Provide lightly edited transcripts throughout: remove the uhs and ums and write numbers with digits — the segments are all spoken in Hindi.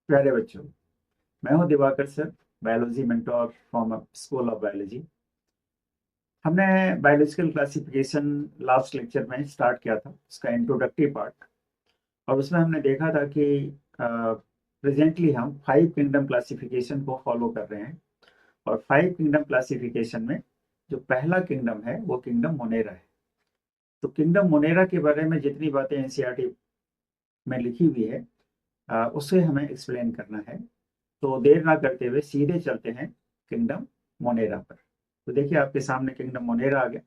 प्यारे बच्चों, मैं हूं Diwakar sir, biology mentor from school of biology. हमने बायोलॉजिकल क्लासिफिकेशन लास्ट लेक्चर में स्टार्ट किया था, उसका इंट्रोडक्टरी पार्ट। और उसमें हमने देखा था कि प्रेजेंटली हम 5 किंगडम क्लासिफिकेशन को फॉलो कर रहे हैं। और 5 किंगडम क्लासिफिकेशन में जो पहला किंगडम है वो किंगडम मोनेरा है। तो किंगडम मोनेरा के बारे में जितनी बातें एनसीईआरटी में लिखी हुई है उसे हमें एक्सप्लेन करना है। तो देर ना करते हुए सीधे चलते हैं किंगडम मोनेरा पर। तो देखिए आपके सामने किंगडम मोनेरा आ गया।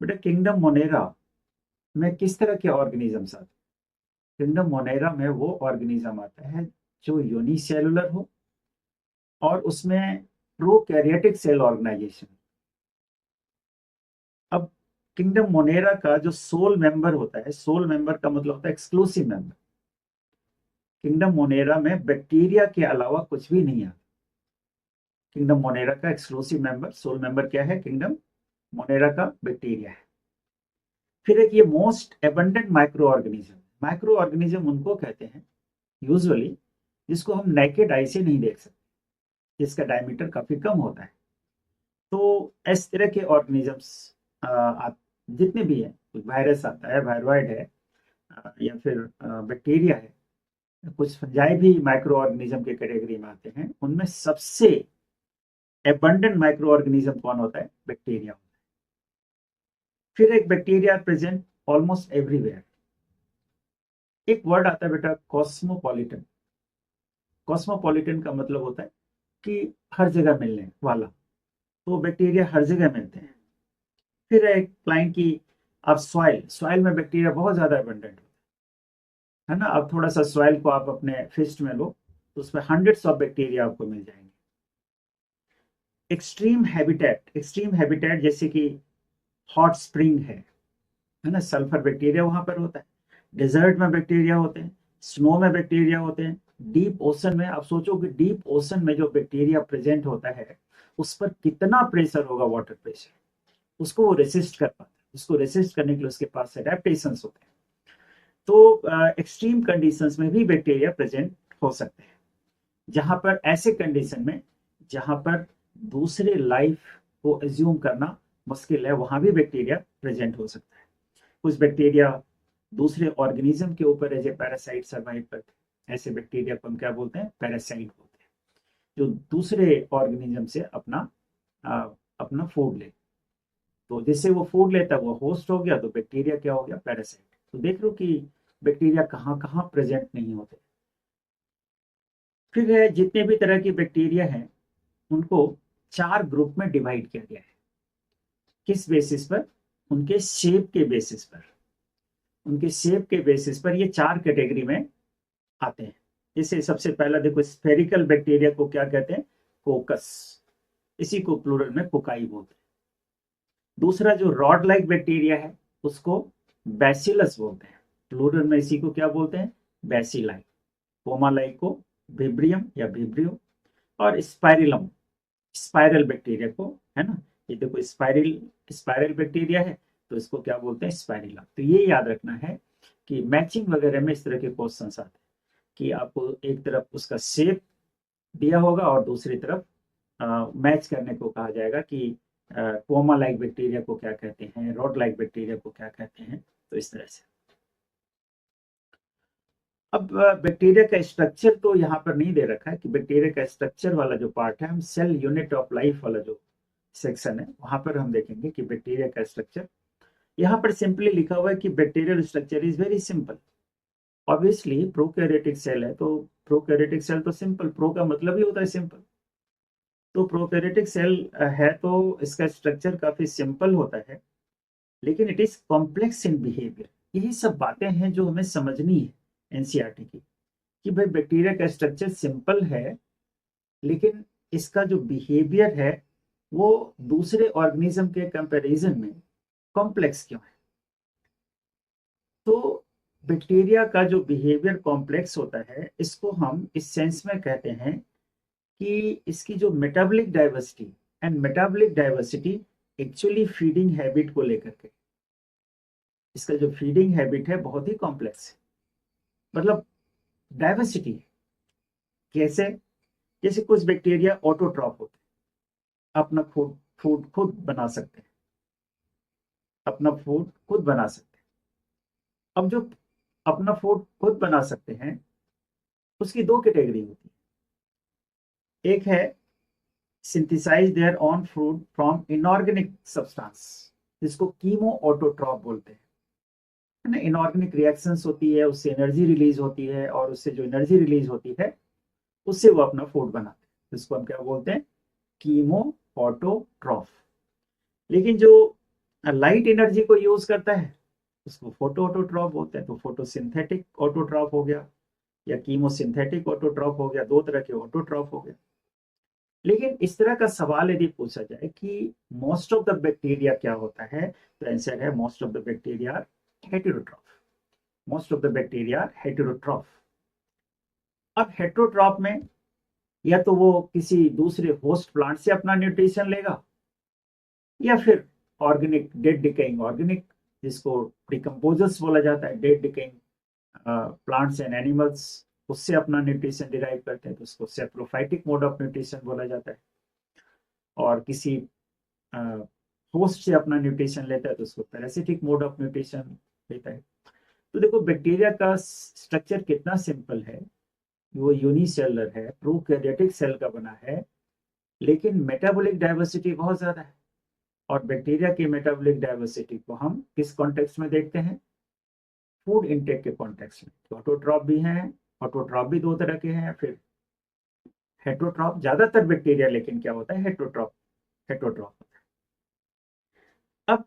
बेटा, किंगडम मोनेरा में किस तरह के ऑर्गेनिजम्स आते हैं? किंगडम मोनेरा में वो ऑर्गेनिज्म आता है जो यूनिसेलुलर हो और उसमें प्रोकैरियोटिक सेल ऑर्गेनाइजेशन। अब किंगडम मोनेरा का जो सोल मेंबर होता है, सोल मेंबर का मतलब होता है एक्सक्लूसिव मेंबर। किंगडम मोनेरा में बैक्टीरिया के अलावा कुछ भी नहीं आता। किंगडम मोनेरा का एक्सक्लूसिव मेंबर, सोल मेंबर क्या है? किंगडम मोनेरा का बैक्टीरिया है। फिर एक ये most abundant micro organism. Micro organism उनको कहते हैं यूजुअली जिसको हम नेकेड आई से नहीं देख सकते, जिसका डायमीटर काफी कम होता है। तो इस तरह के ऑर्गेनिजम्स जितने भी हैं, वायरस आता है, वायरॉइड है, या फिर बैक्टीरिया है, कुछ फंजाई भी माइक्रो ऑर्गेनिज्म के कैटेगरी में आते हैं। उनमें सबसे एबंडेंट माइक्रो ऑर्गेनिज्म कौन होता है? बैक्टीरिया। फिर एक बैक्टीरिया प्रेजेंट ऑलमोस्ट एवरीवेयर। एक वर्ड आता है बेटा, कॉस्मोपॉलिटन। कॉस्मोपॉलिटन का मतलब होता है कि हर जगह मिलने वाला। तो बैक्टीरिया हर जगह मिलते हैं। फिर एक क्लाइंट की, अब सॉइल, सॉइल में बैक्टीरिया बहुत ज्यादा अबंडेंट है ना। अब थोड़ा सा सॉइल को आप अपने फिस्ट में लो तो उसमें हंड्रेड्स ऑफ बैक्टीरिया आपको मिल जाएंगे। एक्सट्रीम हैबिटेट, एक्सट्रीम हैबिटेट जैसे कि हॉट स्प्रिंग है ना, सल्फर बैक्टीरिया वहां पर होता है। डेजर्ट में बैक्टीरिया होते हैं, स्नो में बैक्टीरिया होते हैं। डीप ओशन में आप सोचो कि डीप ओशन में जो बैक्टीरिया प्रेजेंट होता है उस पर कितना प्रेशर होगा, वाटर प्रेशर। उसको वो रेसिस्ट कर पाता है। उसको रेसिस्ट करने के लिए उसके पास एडेप्टेशन होते हैं। तो एक्सट्रीम कंडीशंस में भी बैक्टीरिया प्रेजेंट हो सकते हैं। जहां पर ऐसे कंडीशन में जहां पर दूसरे लाइफ को एज्यूम करना मुश्किल है, वहां भी बैक्टीरिया प्रेजेंट हो सकता है। कुछ बैक्टीरिया दूसरे ऑर्गेनिज्म के ऊपर एज ए पैरासाइट सर्वाइव करते हैं। ऐसे बैक्टीरिया को हम क्या बोलते हैं? पैरासाइट बोलते हैं, जो दूसरे ऑर्गेनिज्म से अपना अपना फूड ले। तो जिससे वो फूड लेता है वो होस्ट हो गया, तो बैक्टीरिया क्या हो गया? पैरासाइट। तो देख लो कि बैक्टीरिया कहाँ कहाँ प्रेजेंट नहीं होते। फिर है, जितने भी तरह की बैक्टीरिया हैं उनको 4 ग्रुप में डिवाइड किया गया है। किस बेसिस पर? उनके शेप के बेसिस पर। उनके शेप के बेसिस पर ये 4 कैटेगरी में आते हैं। जैसे सबसे पहला देखो, स्फेरिकल बैक्टीरिया को क्या कहते हैं? कोकस। इसी को प्लूरल में कोकाई बोलते हैं। दूसरा जो रॉड लाइक बैक्टीरिया है उसको बैसिलस बोलते हैं। प्लूरल में इसी को क्या बोलते हैं? बैसिलाई। पोमालाई को विब्रियम या विब्रियो। और स्पाइरिलम, स्पाइरल बैक्टीरिया को, है ना, ये देखो स्पाइरल, स्पाइरल बैक्टीरिया है तो इसको क्या बोलते हैं? स्पाइरिलम। तो ये याद रखना है कि मैचिंग वगैरह में इस तरह के क्वेश्चन आते हैं कि आपको एक तरफ उसका शेप दिया होगा और दूसरी तरफ मैच करने को कहा जाएगा कि कोमा लाइक बैक्टीरिया को क्या कहते हैं, रॉड लाइक बैक्टीरिया को क्या कहते हैं। तो इस तरह से अब बैक्टीरिया का स्ट्रक्चर तो यहाँ पर नहीं दे रखा है कि बैक्टीरिया का स्ट्रक्चर वाला जो पार्ट है, हम सेल यूनिट ऑफ लाइफ वाला जो सेक्शन है वहां पर हम देखेंगे कि बैक्टीरिया का स्ट्रक्चर। यहाँ पर सिंपली लिखा हुआ है कि bacterial structure is very simple. Obviously prokaryotic cell है तो प्रोकैरियोटिक सेल तो सिंपल, प्रो का मतलब ही होता है सिंपल। तो प्रोकैरियोटिक सेल है तो इसका स्ट्रक्चर काफी सिंपल होता है, लेकिन it is complex in behaviour. यही सब बातें हैं जो हमें समझनी है एनसीईआरटी की, कि भाई बैक्टीरिया का स्ट्रक्चर सिंपल है लेकिन इसका जो बिहेवियर है वो दूसरे ऑर्गेनिज्म के कंपैरिजन में कॉम्प्लेक्स क्यों है। तो बैक्टीरिया का जो बिहेवियर कॉम्प्लेक्स होता है इसको हम इस सेंस में कहते हैं कि इसकी जो metabolic diversity, and metabolic diversity actually feeding habit को लेकर के, इसका जो फीडिंग हैबिट है बहुत ही कॉम्प्लेक्स है, मतलब डाइवर्सिटी है। कैसे? जैसे कुछ बैक्टीरिया ऑटोट्रॉफ होते हैं, अपना फूड फूड खुद बना सकते हैं, अपना फूड खुद बना सकते हैं। अब जो अपना फूड खुद बना सकते हैं उसकी दो कैटेगरी होती है। एक है synthesize their own food from inorganic substance, जिसको कीमो ऑटोट्रॉफ बोलते हैं, है ना। इनऑर्गेनिक रिएक्शंस होती है, उससे एनर्जी रिलीज होती है, और उससे जो एनर्जी रिलीज होती है उससे वो अपना फूड बनाते हैं, जिसको हम क्या बोलते हैं? Chemo autotroph. लेकिन जो लाइट एनर्जी को यूज करता है उसको फोटो ऑटोट्रॉफ बोलते हैं। तो फोटोसिंथेटिक ऑटोट्रॉफ हो गया या कीमोसिंथेटिक ऑटोट्रॉफ हो गया, दो तरह के ऑटोट्रॉफ हो गए। लेकिन इस तरह का सवाल यदि पूछा जाए कि मोस्ट ऑफ द बैक्टीरिया क्या होता है, तो आंसर है most of the bacteria heterotroph. Most of the bacteria heterotroph. अब हेटेरोट्रॉफ में या तो वो किसी दूसरे होस्ट प्लांट से अपना न्यूट्रिशन लेगा, या फिर ऑर्गेनिक डेड डिकेइंग ऑर्गेनिक, जिसको डिकम्पोजर्स बोला जाता है, dead decaying plants and animals, उससे अपना न्यूट्रिशन डिराइव करते हैं, तो उसको सेप्रोफाइटिक मोड ऑफ न्यूट्रिशन बोला जाता है। और किसी होस्ट से अपना न्यूट्रिशन लेता है तो उसको पैरासिटिक मोड ऑफ न्यूट्रिशन लेता है। तो देखो बैक्टीरिया का स्ट्रक्चर कितना सिंपल है, वो यूनिसेलुलर है, प्रोकैरियोटिक सेल का बना है, लेकिन मेटाबॉलिक डाइवर्सिटी बहुत ज्यादा है। और बैक्टीरिया की मेटाबॉलिक डाइवर्सिटी को हम किस कॉन्टेक्स्ट में देखते हैं? फूड इनटेक के कॉन्टेक्स्ट में। ऑटोट्रॉफ भी हैं, ऑटोट्रॉफ भी दो तरह के हैं, फिर हेटेरोट्रॉफ। ज्यादातर बैक्टीरिया लेकिन क्या होता है? हेटेरोट्रॉफ होता है। अब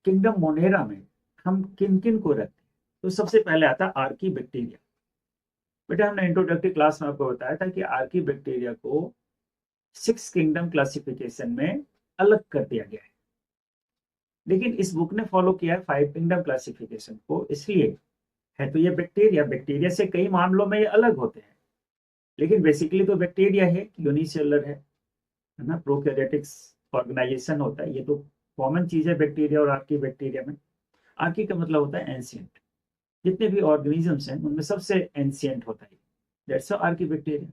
किंगडम मोनेरा में हम किन किन को रखते हैं? तो सबसे पहले आता है आर्की बैक्टीरिया। बेटा हमने इंट्रोडक्टरी क्लास में आपको बताया था कि आर्की बैक्टीरिया को 6 किंगडम क्लासिफिकेशन में अलग कर दिया गया है, लेकिन इस बुक ने फॉलो किया है 5 किंगडम क्लासिफिकेशन को। इसलिए है तो ये बैक्टीरिया से कई मामलों में ये अलग होते हैं, लेकिन बेसिकली तो बैक्टीरिया है, यूनिसेलुलर है ना। प्रोकैरियोटिक्स ऑर्गेनाइजेशन होता है, ये तो कॉमन चीज है बैक्टीरिया और आर्की बैक्टीरिया में। आर्की का मतलब होता है एंशियंट, जितने भी ऑर्गेनिजम्स हैं उनमें सबसे एंशियंट होता है, दैट्स आर्की बैक्टीरिया।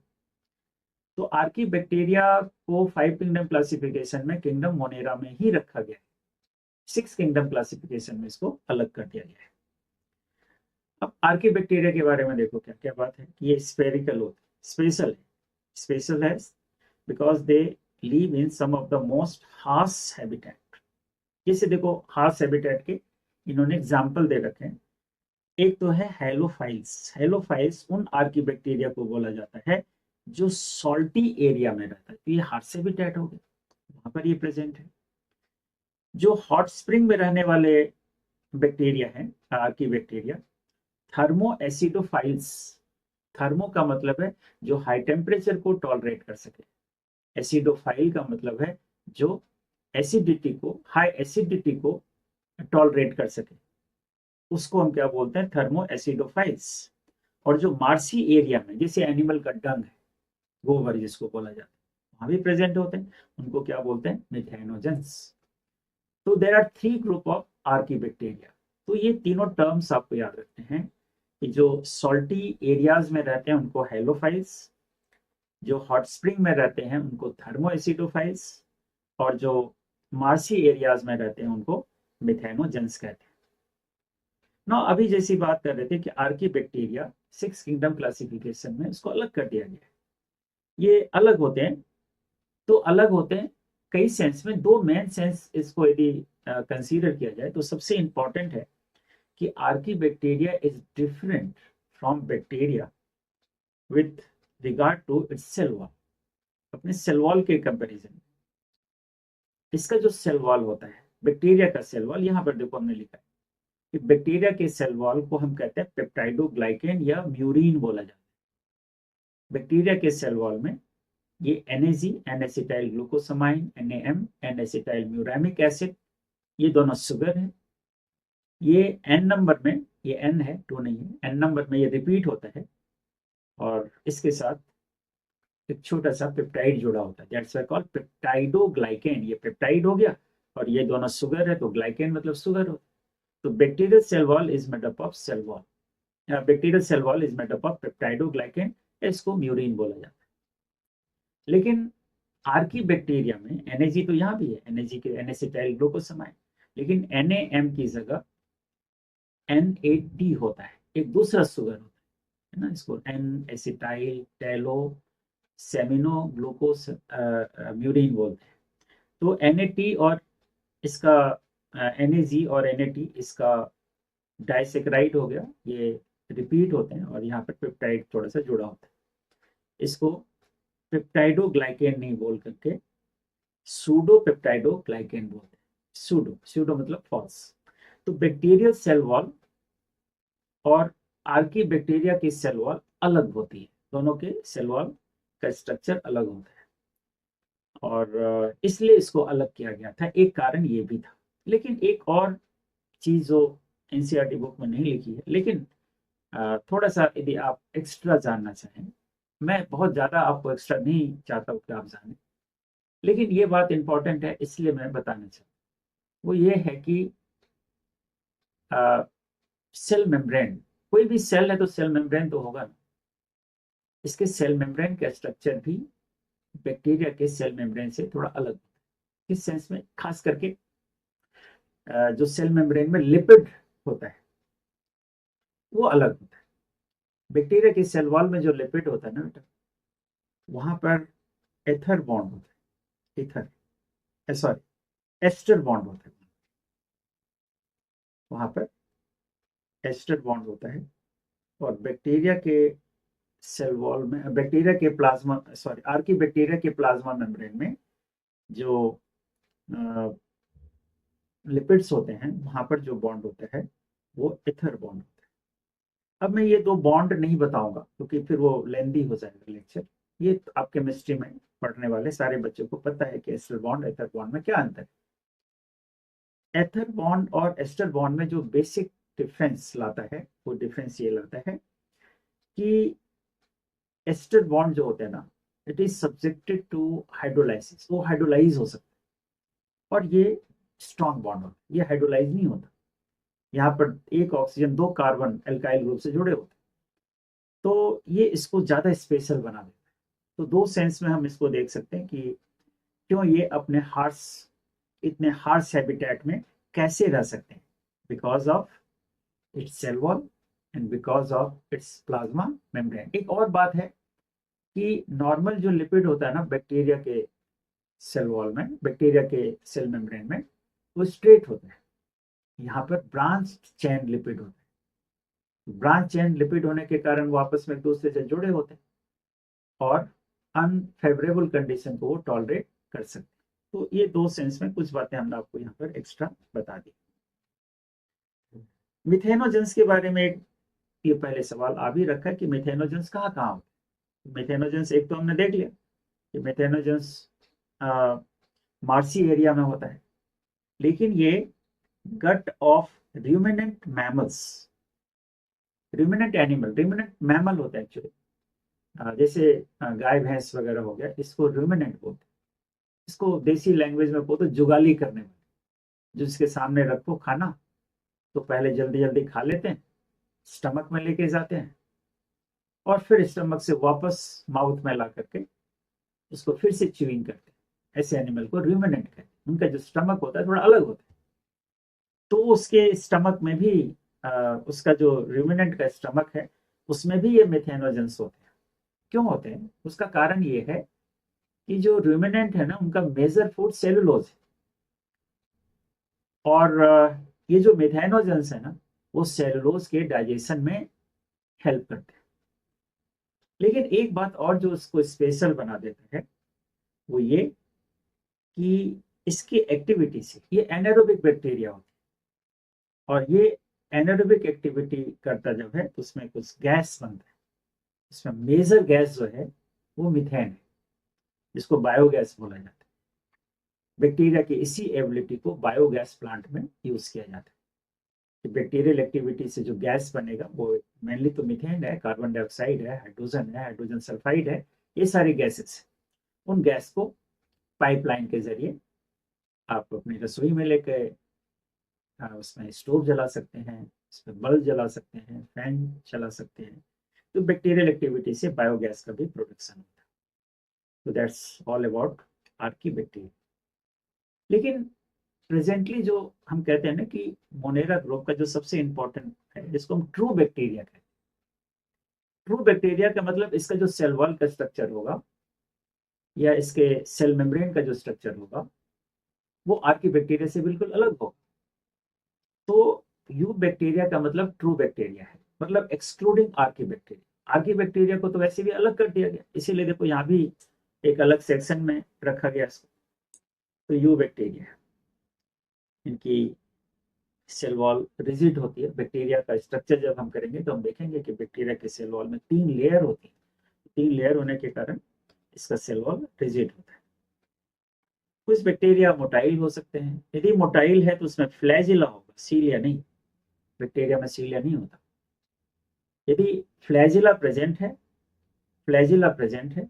तो आर्की बैक्टीरिया को 5 किंगडम क्लासिफिकेशन में किंगडम मोनेरा में ही रखा गया है, 6 किंगडम क्लासिफिकेशन में इसको अलग कर दिया गया है। अब आर्की बैक्टीरिया के बारे में देखो क्या क्या बात है कि ये स्फेरिकल होते हैं, स्पेशल है because they live in some of the most harsh habitat. जैसे देखो हार्श हैबिटेट के इन्होंने एग्जाम्पल दे रखे हैं। एक तो है हेलोफाइल्स। हेलोफाइल्स उन आर्की बैक्टीरिया को बोला जाता है जो सॉल्टी एरिया में रहता है, तो ये हार्श हैबिटेट हो गए, वहां पर ये प्रेजेंट है। जो हॉट स्प्रिंग में रहने वाले बैक्टीरिया हैं, Archie bacteria, thermo acidophiles. Thermo का मतलब है जो हाई टेम्परेचर को टॉलरेट कर सके, एसिडोफाइल का मतलब है जो एसिडिटी को, हाई एसिडिटी को टॉलरेट कर सके, उसको हम क्या बोलते हैं? Thermo acidophiles. और जो मार्सी एरिया में, जैसे एनिमल का डंग है, गोबर जिसको बोला जाता है, वहां भी प्रेजेंट होते हैं, उनको क्या बोलते हैं? मिथेनोजेंस। तो there are 3 group of archaebacteria. तो ये तीनों टर्म्स आपको याद रखते हैं कि जो सॉल्टी एरियाज में रहते हैं उनको हेलोफाइल्स, जो हॉट स्प्रिंग में रहते हैं उनको थर्मो एसिडोफाइल्स, और जो मार्सी एरियाज में रहते हैं उनको मिथेनोजेंस कहते हैं ना। अभी जैसी बात कर रहे थे कि आर्की बैक्टीरिया 6 किंगडम क्लासिफिकेशन में इसको अलग कर दिया गया है। ये अलग होते हैं, तो अलग होते हैं कई सेंस में। दो मेन सेंस इसको यदि कंसीडर किया जाए तो सबसे इंपॉर्टेंट है कि archaebacteria is different from bacteria with regard to its cell wall. अपने सेल वॉल के कंपैरिजन, इसका जो सेल वॉल होता है, बैक्टीरिया का सेल वॉल, यहाँ पर देखो हमने लिखा है कि बैक्टीरिया के सेल वॉल को हम कहते हैं पेप्टाइडोग्लाइकेन या म्यूरिन बोला जाता है। बैक्टीरिया के सेल वॉल में ये NAG, N acetyl glucosamine, NAM, N acetyl muramic acid, ये दोनों शुगर है। ये N नंबर में, ये N है, 2 नहीं है, N नंबर में ये रिपीट होता है, और इसके साथ एक छोटा सा पेप्टाइड जुड़ा होता है, दैट्स व्हाई कॉल्ड पेप्टाइडोग्लाइकेन। ये पेप्टाइड हो गया, और ये दोनों शुगर है, तो ग्लाइकेन मतलब शुगर होता है। तो bacterial cell wall is made up of cell wall, bacterial cell wall is made up of peptidoglycan, इसको म्यूरिन बोला जाता है। लेकिन आर्की बैक्टीरिया में NAG तो यहाँ भी है, NAG के एनेसिटाइल ग्लूकोसामाइड, लेकिन NAM की जगह NAT होता है, एक दूसरा शुगर होता है ना, इसको एन एसिटाइल टैलो सेमिनो ग्लूकोस म्यूरिन बोलते हैं। तो NAT और इसका NAG और NAT इसका डाइसेक्राइड हो गया, ये रिपीट होते हैं और यहाँ पर पेप्टाइड थोड़ा सा जुड़ा होता है। इसको पेप्टाइडोग्लाइकेन नहीं बोल करके सूडो पेप्टाइडोग्लाइकेन बोलते हैं। सूडो सूडो मतलब फॉल्स। तो बैक्टीरियल सेल वॉल और आर्की बैक्टीरिया की सेल वॉल अलग होती है, दोनों के सेल वॉल का स्ट्रक्चर अलग होता है और इसलिए इसको अलग किया गया था, एक कारण ये भी था। लेकिन एक और चीज जो एनसीईआरटी बुक में नहीं लिखी है, लेकिन थोड़ा सा यदि आप एक्स्ट्रा जानना चाहें, मैं बहुत ज्यादा आपको एक्स्ट्रा नहीं चाहता हूँ कि आप जानें, लेकिन ये बात इंपॉर्टेंट है इसलिए मैं बताना चाहता हूँ। वो ये है कि सेल मेम्ब्रेन, कोई भी सेल है तो सेल मेम्ब्रेन तो होगा ना, इसके सेल मेम्ब्रेन का स्ट्रक्चर भी बैक्टीरिया के सेल मेम्ब्रेन से थोड़ा अलग होता है। किस सेंस में? खास करके जो सेल मेम्ब्रेन में लिपिड होता है वो अलग होता है। बैक्टीरिया की सेल वॉल में जो लिपिड होता है ना बेटा, वहां पर एथर बॉन्ड होता है, एथर सॉरी एस्टर बॉन्ड होता है, वहां पर एस्टर बॉन्ड होता है। और बैक्टीरिया के सेल वॉल में, बैक्टीरिया के प्लाज्मा सॉरी आर्की बैक्टीरिया के प्लाज्मा मेम्ब्रेन में जो लिपिड्स होते हैं, वहां पर जो बॉन्ड होता है वो एथर बॉन्ड होता है। अब मैं ये दो बॉन्ड नहीं बताऊंगा क्योंकि फिर वो लेंदी हो जाएगा लेक्चर। ये आप केमिस्ट्री में पढ़ने वाले सारे बच्चों को पता है कि एस्टर बॉन्ड एथर बॉन्ड में क्या अंतर है। एथर बॉन्ड और एस्टर बॉन्ड में जो बेसिक डिफरेंस लाता है वो डिफरेंस ये लाता है कि एस्टर बॉन्ड जो होते हैं ना, it is subjected to hydrolysis, वो हाइड्रोलाइज हो सकता है। और ये स्ट्रॉन्ग बॉन्ड होता है, ये हाइड्रोलाइज नहीं होता। यहाँ पर एक ऑक्सीजन दो कार्बन एल्काइल ग्रुप से जुड़े होते हैं, तो ये इसको ज्यादा स्पेशल बना देता है। तो दो सेंस में हम इसको देख सकते हैं कि क्यों ये अपने हार्स इतने हार्श हैबिटेट में कैसे रह सकते हैं, because of its cell wall and because of its plasma membrane. एक और बात है कि नॉर्मल जो लिपिड होता है ना बैक्टीरिया के सेल वॉल में, बैक्टीरिया के सेल मेम्ब्रेन में, वो स्ट्रेट होता है। यहाँ पर ब्रांच चेन लिपिड होता है। ब्रांच चेन लिपिड होने के कारण वो आपस में एक दूसरे से जुड़े होते हैं और अनफेवरेबल कंडीशन को वो टॉलरेट कर सकते हैं। तो ये दो सेंस में कुछ बातें हमने आपको यहाँ पर एक्स्ट्रा बता दी। मिथेनोजेंस के बारे में एक ये पहले सवाल आ भी रखा है कि मिथेनोजेंस कहाँ कहाँ होते हैं। मिथेनोजेंस एक तो हमने देख लिया कि मिथेनोजेंस मार्सी एरिया में होता है, लेकिन ये gut of ruminant mammals, ruminant animal, ruminant mammal होता है एक्चुअली, जैसे गाय भैंस वगैरह हो गया, इसको रूमिनेंट बोलते हैं। इसको देसी लैंग्वेज में बोलते जुगाली करने वाले, जो इसके सामने रखो खाना तो पहले जल्दी जल्दी खा लेते हैं, स्टमक में लेके जाते हैं और फिर स्टमक से वापस माउथ में ला करके उसको फिर से च्यूइंग करते हैं। ऐसे एनिमल को रूमिनेंट कहते हैं। उनका जो स्टमक होता है थोड़ा अलग होता है, तो उसके स्टमक में भी उसका जो रूमिनेंट का स्टमक है उसमें भी ये मिथेनोजेंस होते हैं। क्यों होते हैं? उसका कारण ये है कि जो रूमिनेंट है ना, उनका मेजर फूड सेलुलोज है और ये जो मिथेनोजेंस है ना, वो सेलुलोज के डाइजेशन में हेल्प करते हैं। लेकिन एक बात और जो उसको स्पेशल बना देता है वो ये कि इसकी एक्टिविटी से, ये एनारोबिक बैक्टीरिया होता है और ये एनारोबिक एक्टिविटी करता जब है तो उसमें कुछ गैस बनता है। इसमें मेजर गैस जो है वो मीथेन है, जिसको बायोगैस बोला जाता है। बैक्टीरिया की इसी एबिलिटी को बायोगैस प्लांट में यूज किया जाता है कि बैक्टीरियल एक्टिविटी से जो गैस बनेगा वो मेनली तो मीथेन है, कार्बन डाइऑक्साइड है, हाइड्रोजन सल्फाइड है, ये सारी गैसेस। उन गैस को पाइपलाइन के जरिए आप अपनी रसोई में लेके उसमें स्टोव जला सकते हैं, उसमें बल्ब जला सकते हैं, फैन चला सकते हैं। तो बैक्टीरियल एक्टिविटी से बायोगैस का भी प्रोडक्शन होता है। तो दैट्स ऑल अबाउट आर्कीबैक्टीरिया। लेकिन प्रेजेंटली जो हम कहते हैं ना कि मोनेरा ग्रुप का जो सबसे इंपॉर्टेंट है, जिसको हम ट्रू बैक्टीरिया कहते हैं। ट्रू बैक्टीरिया का मतलब इसका जो सेल वॉल का स्ट्रक्चर होगा या इसके सेल मेम्ब्रेन का जो स्ट्रक्चर होगा वो आर्कीबैक्टीरिया से बिल्कुल अलग होगा। तो यू बैक्टीरिया का मतलब ट्रू बैक्टीरिया है, मतलब एक्सक्लूडिंग आर्कीबैक्टीरिया। आर्कीबैक्टीरिया को तो वैसे भी अलग कर दिया गया, इसीलिए देखो यहाँ भी एक अलग सेक्शन में रखा गया इसको। तो यू बैक्टीरिया, इनकी सेल वॉल रिजिड होती है। बैक्टीरिया का स्ट्रक्चर जब हम करेंगे तो हम देखेंगे कि बैक्टीरिया के सेल वॉल में 3 लेयर होती है। 3 लेयर होने के कारण इसका सेल वॉल रिजिड होता है। कुछ बैक्टीरिया मोटाइल हो सकते हैं। यदि मोटाइल है तो उसमें फ्लैजिला होगा, सीलिया नहीं। बैक्टीरिया में सीलिया नहीं होता। यदि फ्लैजिला प्रेजेंट है, फ्लैजिला प्रेजेंट है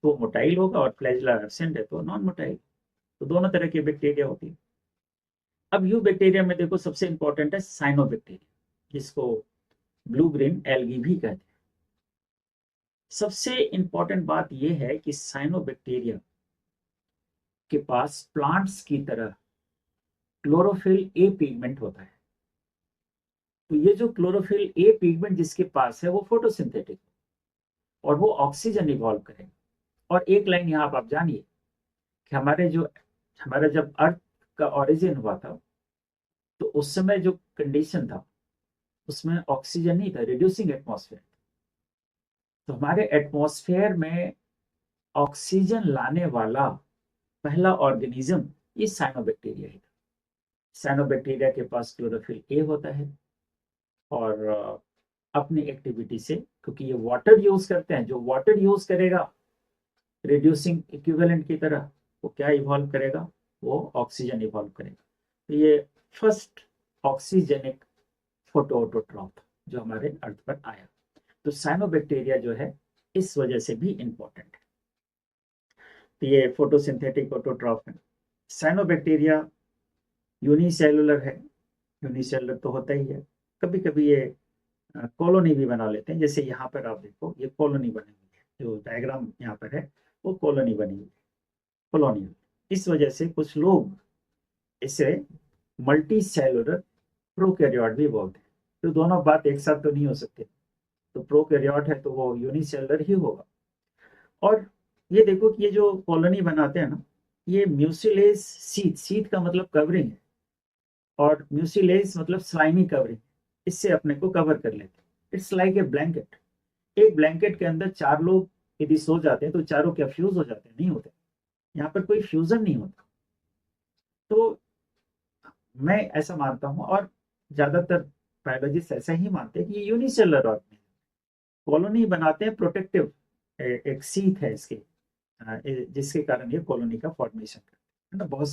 तो मोटाइल होगा, और फ्लैजिला एब्सेंट है तो नॉन मोटाइल। तो दोनों तरह की बैक्टीरिया होती है। अब यू बैक्टीरिया में देखो सबसे इंपॉर्टेंट है साइनोबैक्टीरिया, जिसको ब्लू ग्रीन एल्गी भी कहते हैं। सबसे इंपॉर्टेंट बात यह है कि साइनोबैक्टीरिया के पास प्लांट्स की तरह क्लोरोफिल ए पिगमेंट होता है। तो ये जो क्लोरोफिल ए पिगमेंट जिसके पास है वो फोटोसिंथेटिक, और वो ऑक्सीजन इवॉल्व करेगा। और एक लाइन यहाँ आप जानिए कि हमारा जब अर्थ का ओरिजिन हुआ था तो उस समय जो कंडीशन था उसमें ऑक्सीजन नहीं था, रिड्यूसिंग एटमॉस्फेयर। तो हमारे एटमॉस्फेयर में ऑक्सीजन लाने वाला पहला ऑर्गेनिज्म ये साइनोबैक्टीरिया ही था। साइनोबैक्टीरिया के पास क्लोरोफिल ए होता है, और अपनी एक्टिविटी से, क्योंकि ये वाटर यूज करते हैं, जो वाटर यूज करेगा रिड्यूसिंग इक्विवेलेंट की तरह, वो क्या इवॉल्व करेगा, वो ऑक्सीजन इवॉल्व करेगा। तो ये फर्स्ट ऑक्सीजेनिक फोटोऑटोट्रॉफ जो हमारे अर्थ पर आया। तो साइनोबैक्टीरिया जो है इस वजह से भी इंपॉर्टेंट है। तो ये फोटोसिंथेटिक ऑटोट्रॉफ है। साइनोबैक्टीरिया यूनिसेलुलर है। यूनिसेलुलर तो होता ही है। कभी कभी ये कॉलोनी भी बना लेते हैं, जैसे यहाँ पर आप देखो ये कॉलोनी बनी हुई है, जो डायग्राम यहाँ पर है वो कॉलोनी बनी हुई है, कॉलोनियल। इस वजह से कुछ लोग इसे मल्टी सेलुलर प्रोकैरियोट भी बोलते हैं। तो दोनों बात एक साथ तो नहीं हो सकती। तो प्रोकैरियोट है तो वो यूनिसेलुलर ही होगा। और ये देखो कि ये जो कॉलोनी बनाते हैं ना, ये म्यूसिलेज सीथ, सीथ का मतलब कवरिंग है, और म्यूसिलेज मतलब स्लाइमी कवरिंग, इससे अपने को कवर कर लेते हैं। It's like a blanket. एक ब्लैंकेट के अंदर 4 लोग यदि सो जाते हैं तो चारों क्या फ्यूज हो जाते हैं? नहीं होते। यहाँ पर कोई फ्यूजन नहीं होता। तो मैं ऐसा मानता हूँ, और ज्यादातर बायोलॉजिस्ट ऐसा ही मानते हैं कि ये यूनिसेलुलर ऑर्गेनिज्म कॉलोनी बनाते हैं, प्रोटेक्टिव एक सीथ है इसके, जिसके कारण ये कॉलोनी का फॉर्मेशन करते हैं ना। बहुत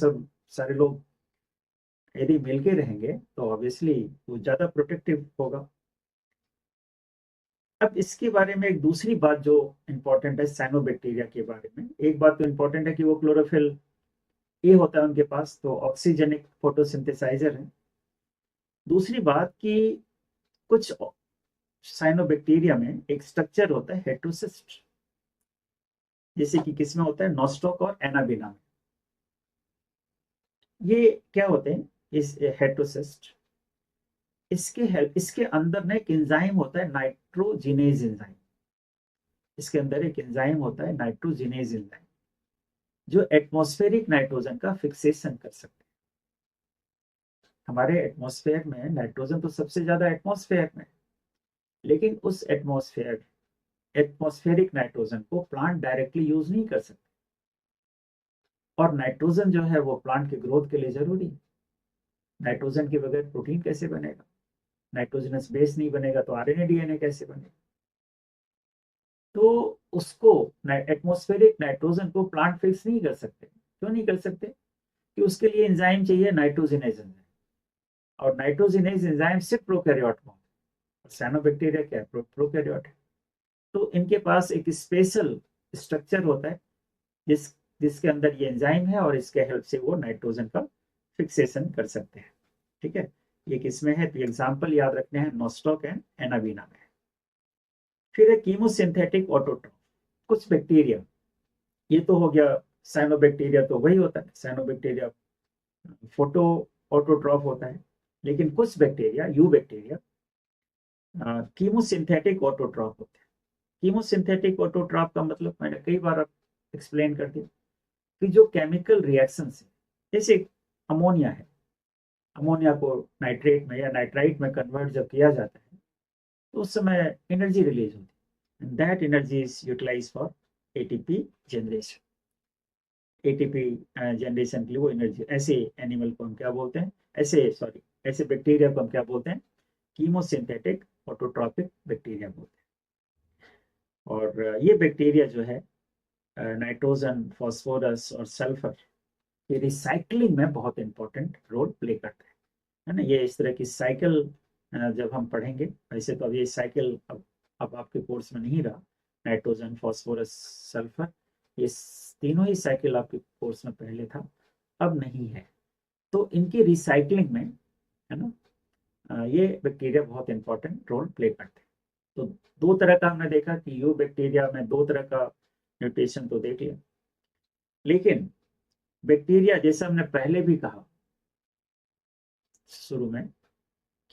सारे लोग यदि मिलके रहेंगे तो ऑब्वियसली वो ज्यादा प्रोटेक्टिव होगा। अब इसके बारे में एक दूसरी बात जो इंपॉर्टेंट है साइनोबैक्टीरिया के बारे में, एक बात तो इंपॉर्टेंट है कि वो क्लोरोफिल ए होता है उनके पास, तो ऑक्सीजनिक फोटोसिंथेसाइजर है। दूसरी बात कि कुछ साइनोबैक्टीरिया में एक स्ट्रक्चर होता है हेटेरोसिस्ट, जैसे कि किसमें होता है, नॉस्टॉक और एनाबिना में। ये क्या होते हैं इस हेटेरोसिस्ट, इसके अंदर ना एक एंजाइम होता है नाइट्रोजिनेज एंजाइम। इसके अंदर एक एंजाइम होता है नाइट्रोजिनेज एंजाइम, जो एटमॉस्फेरिक नाइट्रोजन का फिक्सेशन कर सकते हैं। हमारे एटमॉस्फेयर में नाइट्रोजन तो सबसे ज्यादा एटमॉस्फेयर में, लेकिन उस एटमॉस्फेरिक नाइट्रोजन को प्लांट डायरेक्टली यूज नहीं कर सकते। और नाइट्रोजन जो है वो प्लांट के ग्रोथ के लिए जरूरी है। नाइट्रोजन के बगैर प्रोटीन कैसे बनेगा? नाइट्रोजनस बेस नहीं बनेगा तो आरएनए डीएनए कैसे बनेगा? तो उसको एटमॉस्फेरिक नाइट्रोजन को प्लांट फिक्स नहीं कर सकते। क्यों नहीं कर सकते? कि उसके लिए एंजाइम चाहिए, नाइट्रोजिनेज एंजाइम। और नाइट्रोजिनेज एंजाइम सिर्फ प्रोकैरियोट में, और साइनोबैक्टीरिया क्या है, प्रोकैरियोट है। तो इनके पास एक स्पेशल स्ट्रक्चर होता है जिसके अंदर ये एंजाइम है, और इसके हेल्प से वो नाइट्रोजन का फिक्सेशन कर सकते हैं। ठीक है, ये किसमें है? तो एग्जाम्पल याद रखने हैं, नॉस्टॉक एंड एनाबिना में। फिर है कीमोसिंथेटिक ऑटोट्रॉफ। कुछ बैक्टीरिया ये तो हो गया साइनोबैक्टीरिया, तो वही होता है साइनोबैक्टीरिया फोटो ऑटोट्रॉफ होता है। लेकिन कुछ bacteria you bacteria chemosynthetic autotroph होते हैं। कीमोसिंथेटिक ऑटोट्रॉफ का मतलब मैंने कई बार एक्सप्लेन कर दिया कि जो केमिकल रिएक्शन है, जैसे अमोनिया है, अमोनिया को नाइट्रेट में या नाइट्राइट में कन्वर्ट जब किया जाता है तो उस समय एनर्जी रिलीज होती है, and that energy is utilise for ATP generation. ATP generation के लिए वो एनर्जी, ऐसे एनिमल को हम क्या बोलते हैं, ऐसे बैक्टीरिया को हम क्या बोलते हैं, कीमोसिंथेटिक ऑटोट्रॉपिक बैक्टीरिया बोलते हैं। और ये बैक्टीरिया जो है नाइट्रोजन, फास्फोरस और सल्फर ये रिसाइकलिंग में बहुत इंपॉर्टेंट रोल प्ले करते हैं, है ना। ये इस तरह की साइकिल जब हम पढ़ेंगे, वैसे तो अब ये साइकिल अब आपके कोर्स में नहीं रहा, नाइट्रोजन, फास्फोरस, सल्फर, ये तीनों ही साइकिल आपके कोर्स में पहले था, अब नहीं है। तो इनकी रिसाइकलिंग में, है ना, ये बैक्टीरिया बहुत इंपॉर्टेंट रोल प्ले करते हैं। तो दो तरह का हमने देखा कि यू बैक्टीरिया में दो तरह का म्यूटेशन तो देख लिया, लेकिन बैक्टीरिया जैसे हमने पहले भी कहा शुरू में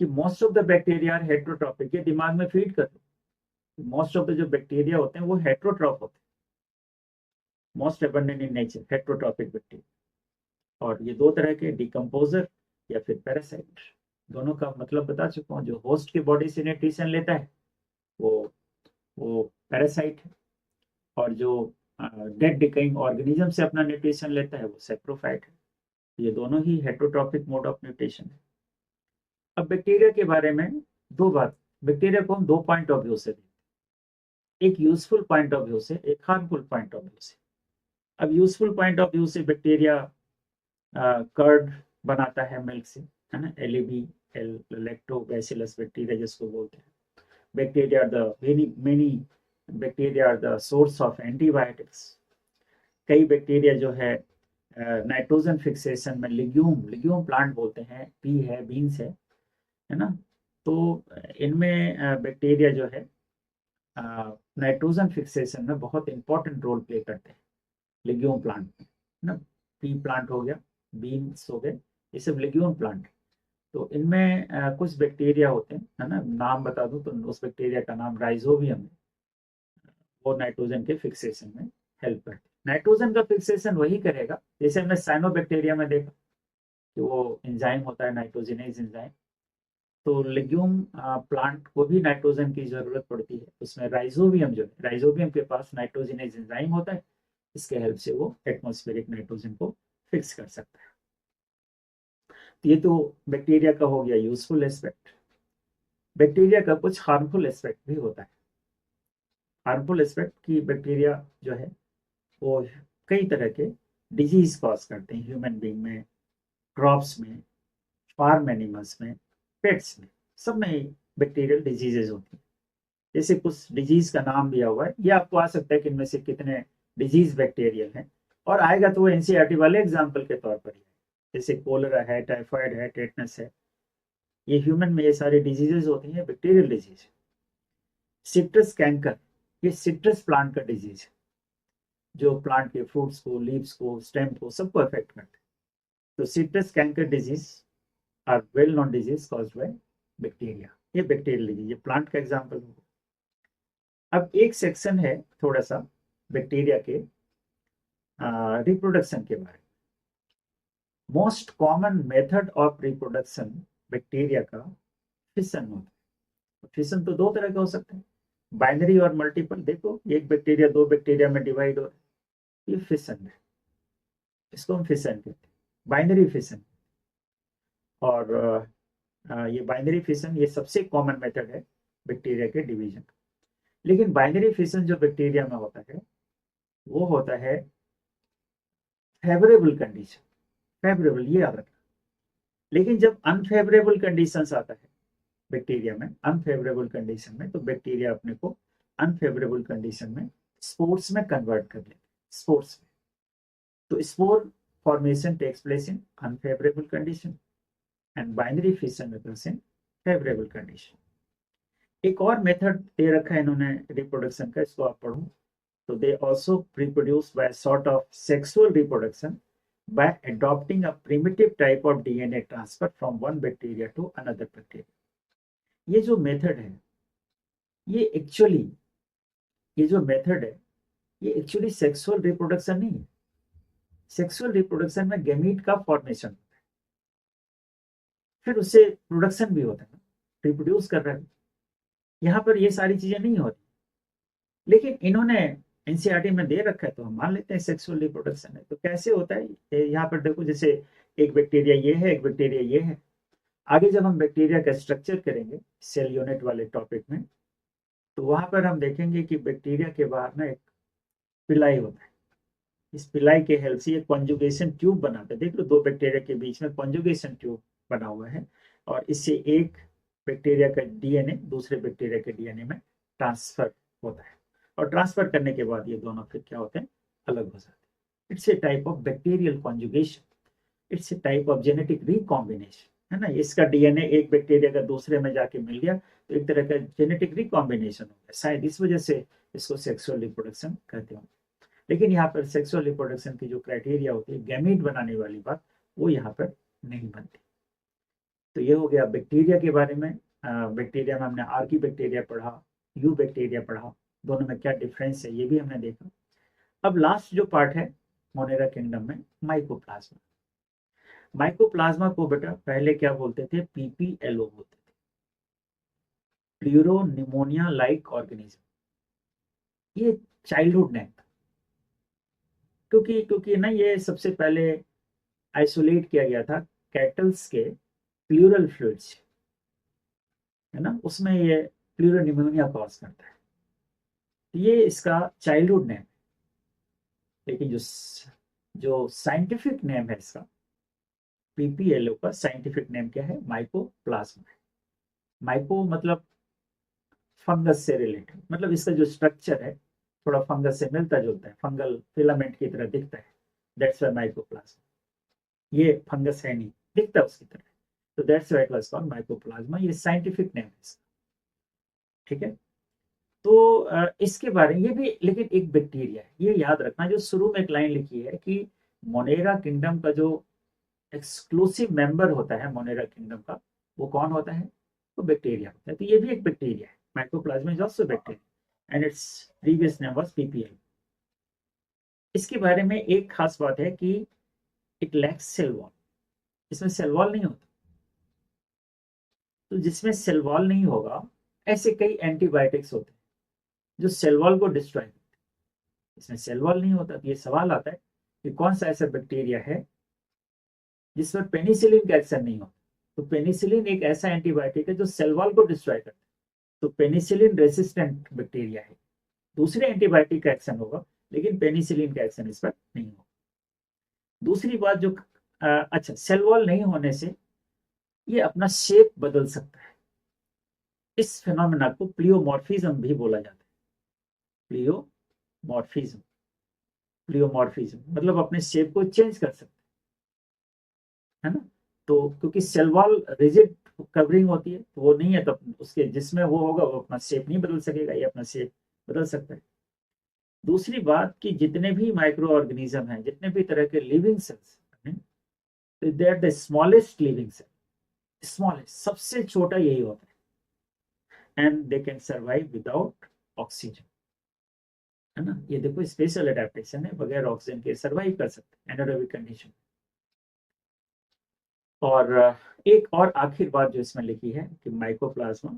कि most of the bacteria are heterotrophic, ये दिमाग में फीड कर लो। मोस्ट ऑफ द जो बैक्टीरिया होते हैं वो हेट्रोट्रॉप होते हैं, most abundant in nature, heterotrophic bacteria. और ये दो तरह के, डिकम्पोजर या फिर पैरासाइट। दोनों का मतलब बता चुका हूँ। जो होस्ट की बॉडी से न्यूट्रिशन लेता है वो पैरासाइट है, और जो डेड डिकेइंग ऑर्गेनिज्म से अपना न्यूट्रिशन लेता है वो सैप्रोफाइट है। ये दोनों ही हेट्रोट्रॉपिक मोड ऑफ न्यूट्रिशन है। अब बैक्टीरिया के बारे में दो बात, बैक्टीरिया को हम दो पॉइंट ऑफ व्यू से देखते हैं, एक यूजफुल पॉइंट ऑफ व्यू से, एक हार्मफुल पॉइंट ऑफ व्यू से। अब यूजफुल पॉइंट ऑफ व्यू से बैक्टीरिया कर्ड बनाता है मिल्क से, है ना, एलईबी, लैक्टोबैसिलस बैक्टीरिया जिसको बोलते हैं। Bacteria are the many bacteria are the source of antibiotics. कई बैक्टीरिया जो है नाइट्रोजन फिक्सेशन में, लिग्यूम प्लांट बोलते हैं, पी है, बीन्स है ना। तो इनमें बैक्टीरिया जो है नाइट्रोजन फिक्सेशन में बहुत इंपॉर्टेंट रोल प्ले करते हैं, लिग्यूम प्लांट में, है ना। पी प्लांट हो गया, बीन्स हो गए, ये सब लिग्यूम प्लांट। तो इनमें कुछ बैक्टीरिया होते हैं, है ना, नाम बता दूं तो उस बैक्टीरिया का नाम राइजोबियम है। वो नाइट्रोजन के फिक्सेशन में हेल्प करते हैं। नाइट्रोजन का फिक्सेशन वही करेगा जैसे हमने साइनोबैक्टीरिया में देखा कि वो एंजाइम होता है नाइट्रोजिनेज एंजाइम। तो लेग्यूम प्लांट को भी नाइट्रोजन की जरूरत पड़ती है। उसमें राइजोबियम जो है, राइजोबियम के पास नाइट्रोजिनेज एंजाइम होता है, इसके हेल्प से वो एटमॉस्फेरिक नाइट्रोजन को फिक्स कर सकता है। तो ये तो बैक्टीरिया का हो गया यूजफुल एस्पेक्ट। बैक्टीरिया का कुछ हार्मफुल एस्पेक्ट भी होता है। हार्मफुल एस्पेक्ट की बैक्टीरिया जो है वो कई तरह के डिजीज कॉज करते हैं, ह्यूमन बीइंग में, क्रॉप्स में, फार्म एनिमल्स में, पेट्स में, सब में बैक्टीरियल डिजीजेज होती है। जैसे कुछ डिजीज का नाम दिया हुआ है, ये आपको आ सकता है कि इनमें से कितने डिजीज बैक्टीरियल हैं, और आएगा तो वो एनसीईआरटी वाले एग्जाम्पल के तौर पर ही है। जैसे कोलरा है, टाइफाइड है, टेटनस है, ये ह्यूमन में ये सारी डिजीजेज होती हैं, बैक्टीरियल डिजीज। सिट्रस कैंकर, ये सिट्रस प्लांट का डिजीज है, जो प्लांट के फ्रूट्स को, लीव्स को, स्टेम को, सबको अफेक्ट करते हैं। तो citrus canker disease are well known disease caused by bacteria. ये बैक्टीरियल डिजीज, ये प्लांट का एग्जाम्पल होगा। अब एक सेक्शन है थोड़ा सा बैक्टीरिया के रिप्रोडक्शन के बारे में। Most common method of reproduction bacteria का फिशन होता है। फिशन तो दो तरह के हो सकते हैं, बाइनरी और मल्टीपल। देखो, एक बैक्टीरिया दो बैक्टीरिया में डिवाइड हो रहा है, ये फिशन है, इसको हम फिशन कहते हैं, बाइनरी फिशन। और ये बाइनरी फिशन ये सबसे कॉमन मेथड है बैक्टीरिया के डिवीजन। लेकिन बाइनरी फिशन जो बैक्टीरिया में होता है वो होता है फेवरेबल कंडीशन, फेवरेबल, ये याद रखना। लेकिन जब अनफेवरेबल कंडीशंस आता है बैक्टीरिया में, अनफेवरेबल कंडीशन में, तो बैक्टीरिया अपने को अनफेवरेबल कंडीशन में स्पोर्स में कन्वर्ट कर लेते, स्पोर्स में। तो spore formation takes place in unfavourable condition and binary fission occurs in favorable condition। एक और मेथड दे रखा है इन्होंने रिप्रोडक्शन का, इसको आप पढ़ो। So they also reproduce by a sort of sexual reproduction by adopting a primitive type of DNA transfer from one bacteria to another bacteria. ये जो मेथड है ये एक्चुअली ये जो मेथड है ये एक्चुअली सेक्सुअल रिप्रोडक्शन नहीं है। सेक्सुअल रिप्रोडक्शन में गैमीट का फॉर्मेशन होता है, फिर उससे प्रोडक्शन भी होता है, रिप्रोड्यूस कर रहा है। यहाँ पर ये सारी चीजें नहीं होती, लेकिन इन्होंने एनसीईआरटी में दे रखा है तो हम मान लेते हैं सेक्सुअल रिप्रोडक्शन है। तो कैसे होता है, यहाँ पर देखो जैसे एक बैक्टीरिया ये है, एक बैक्टीरिया ये है। आगे जब हम बैक्टीरिया का स्ट्रक्चर करेंगे सेल यूनिट वाले टॉपिक में, तो वहां पर हम देखेंगे कि बैक्टीरिया के बाहर ना एक पिलाई होता है। इस पिलाई के हेल्प से एक कॉन्जुगेशन ट्यूब बनाते हैं। देख लो, दो बैक्टीरिया के बीच में कॉन्जुगेशन ट्यूब बना हुआ है, और इससे एक बैक्टीरिया का डीएनए दूसरे बैक्टीरिया के डीएनए में ट्रांसफर होता है, और ट्रांसफर करने के बाद ये दोनों फिर क्या होते हैं, अलग हो जाते हैं। It's a type of bacterial conjugation, it's a type of genetic recombination, है ना। इसका डीएनए एक बैक्टीरिया का दूसरे में जाके मिल गया तो एक तरह का जेनेटिक रिकॉम्बिनेशन हो गया। शायद इस वजह से इसको सेक्सुअल रिप्रोडक्शन कहते हो। लेकिन यहाँ पर सेक्सुअल रिप्रोडक्शन की जो क्राइटेरिया होती है, गैमीट बनाने वाली बात, वो यहाँ पर नहीं बनती। तो ये हो गया बैक्टीरिया के बारे में। बैक्टीरिया में हमने आर्की बैक्टीरिया पढ़ा, यू बैक्टीरिया पढ़ा, दोनों में क्या डिफरेंस है ये भी हमने देखा। अब लास्ट जो पार्ट है मोनेरा किंगडम में, माइकोप्लाज्मा। माइकोप्लाज्मा को बेटा पहले क्या बोलते थे, पीपीएलओ बोलते थे, प्लूरो निमोनिया लाइक ऑर्गेनिज्म। ये चाइल्डहुड नेम था, क्योंकि ना ये सबसे पहले आइसोलेट किया गया था कैटल्स के प्लूरल फ्लूइड्स, है ना, उसमें ये प्लूरो निमोनिया कॉज करता है। तो ये इसका चाइल्डहुड नेम है। लेकिन जो साइंटिफिक नेम है इसका, पीपीएलओ का साइंटिफिक नेम क्या है, माइकोप्लाज्मा है। माइको मतलब फंगस से रिलेटेड, मतलब इसका जो स्ट्रक्चर है थोड़ा फंगस से मिलता जुलता है, फंगल फिलामेंट की तरह दिखता है, दैट्स व्हाई माइकोप्लाज्मा। ये फंगस है नहीं, दिखता है उसकी तरह, तो that's why it was called mycoplasma. ये साइंटिफिक नेम है इसका, ठीक है। तो इसके बारे में ये भी, लेकिन एक बैक्टीरिया है, ये याद रखना। जो शुरू में एक लाइन लिखी है कि मोनेरा किंगडम का जो एक्सक्लूसिव मेंबर होता है मोनेरा किंगडम का, वो कौन होता है, वो बैक्टीरिया होता है। तो ये भी एक बैक्टीरिया है, mycoplasma is also bacteria and its previous name was PPL. इसके बारे में एक खास बात है कि इट लैक्स सेल वॉल, इसमें सेल वॉल नहीं होता। तो जिसमें सेल वॉल नहीं होगा, ऐसे कई एंटीबायोटिक्स होते हैं जो सेल वॉल को डिस्ट्रॉय करते हैं, इसमें सेल वॉल नहीं होता। तो ये सवाल आता है कि कौन सा ऐसा बैक्टीरिया है जिसमें पेनिसिलिन का एक्शन नहीं होता। तो पेनिसिलिन एक ऐसा एंटीबायोटिक है जो सेल वॉल को डिस्ट्रॉय करता है, तो पेनिसिलिन रेसिस्टेंट बैक्टीरिया है। दूसरे एंटीबायोटिक का एक्शन होगा, लेकिन पेनिसिलिन का एक्शन इस पर नहीं होगा। दूसरी बात जो अच्छा, सेल वॉल नहीं होने से ये अपना शेप बदल सकता है। इस फिनोमेना को प्लियोमॉर्फिज्म भी बोला जाता है। प्लियोमॉर्फिज्म, प्लियोमॉर्फिज्म मतलब अपने शेप को चेंज कर सकते है ना। तो क्योंकि सेल वॉल रिजिड कवरिंग होती है, तो वो नहीं है, तब उसके जिसमें वो होगा वो अपना शेप नहीं बदल सकेगा, ये अपना शेप बदल सकता है। दूसरी बात कि जितने भी माइक्रो ऑर्गेनिज्म हैं, जितने भी तरह के लिविंग सेल्स हैं, they are the smallest living cell, smallest, सबसे छोटा यही होता है, and they can survive without oxygen, है ना। ये देखो स्पेशल एडेप्टेशन है, बगैर ऑक्सीजन के सर्वाइव कर सकते हैं एनारोबिक कंडीशन। और एक और आखिर बात जो इसमें लिखी है कि माइकोप्लाज्मा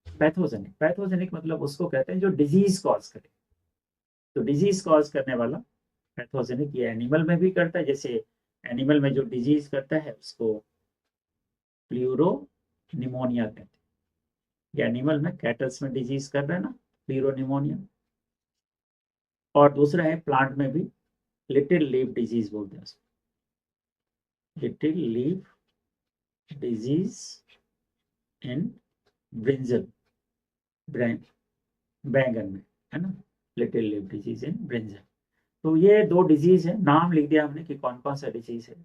पैथोजेनिक, पैथोजेनिक मतलब उसको कहते हैं जो डिजीज कॉज करे। तो डिजीज कॉज करने वाला पैथोजेनिक, ये एनिमल में भी करता है। जैसे एनिमल में जो डिजीज करता है उसको प्लूरो निमोनिया कहते हैं। ये एनिमल में, कैटल्स में डिजीज कर रहा है ना, प्लूरो निमोनिया। और दूसरा है प्लांट में भी लिटिल लीफ डिजीज बोलते हैं उसको, little leaf disease in brinjal, बैंगन में, है ना, little leaf disease in brinjal. तो ये दो डिजीज है, नाम लिख दिया हमने कि कौन कौन सा डिजीज है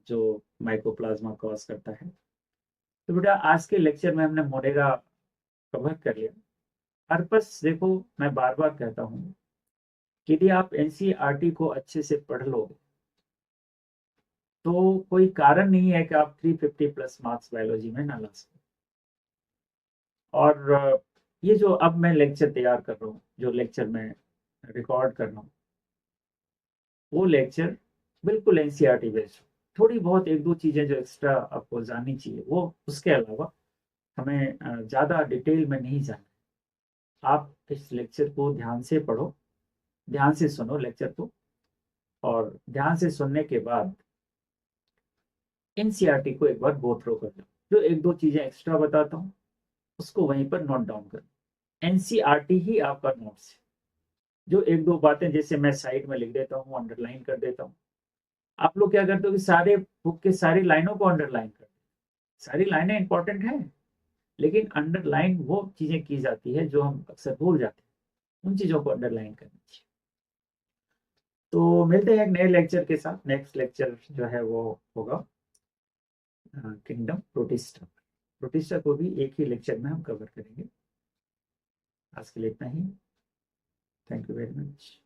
जो माइकोप्लाज्मा कॉज करता है। तो बेटा आज के लेक्चर में हमने मोनेरा कवर कर लिया। पर्पस देखो, मैं बार बार कहता हूँ कि यदि आप एनसीईआरटी को अच्छे से पढ़ लोगे तो कोई कारण नहीं है कि आप 350 प्लस मार्क्स बायोलॉजी में ना ला सको। और ये जो अब मैं लेक्चर तैयार कर रहा हूँ, जो लेक्चर मैं रिकॉर्ड कर रहा हूँ, वो लेक्चर बिल्कुल एनसीईआरटी बेस्ड। थोड़ी बहुत एक दो चीजें जो एक्स्ट्रा आपको जाननी चाहिए, वो उसके अलावा हमें ज़्यादा डिटेल में नहीं जाना। आप इस लेक्चर को ध्यान से पढ़ो, ध्यान से सुनो लेक्चर को, और ध्यान से सुनने के बाद एनसीईआरटी को एक बार गो थ्रू कर लो। जो एक दो चीजें एक्स्ट्रा बताता हूँ उसको वहीं पर नोट डाउन कर। एनसीईआरटी ही आपका नोट्स है। जो एक दो बातें जैसे मैं साइड में लिख देता हूँ, अंडरलाइन कर देता हूँ, आप लोग क्या करते हो कि सारे बुक के सारी लाइनों को अंडरलाइन कर देते। सारी लाइनें इंपॉर्टेंट हैं, लेकिन अंडरलाइन वो चीजें की जाती है जो हम अक्सर भूल जाते हैं, उन चीजों को अंडरलाइन करनी चाहिए। तो मिलते हैं एक नए लेक्चर के साथ। नेक्स्ट लेक्चर जो है वो होगा किंगडम प्रोटिस्टा। प्रोटिस्टा को भी एक ही लेक्चर में हम कवर करेंगे। आज के लिए इतना ही। Thank you very much.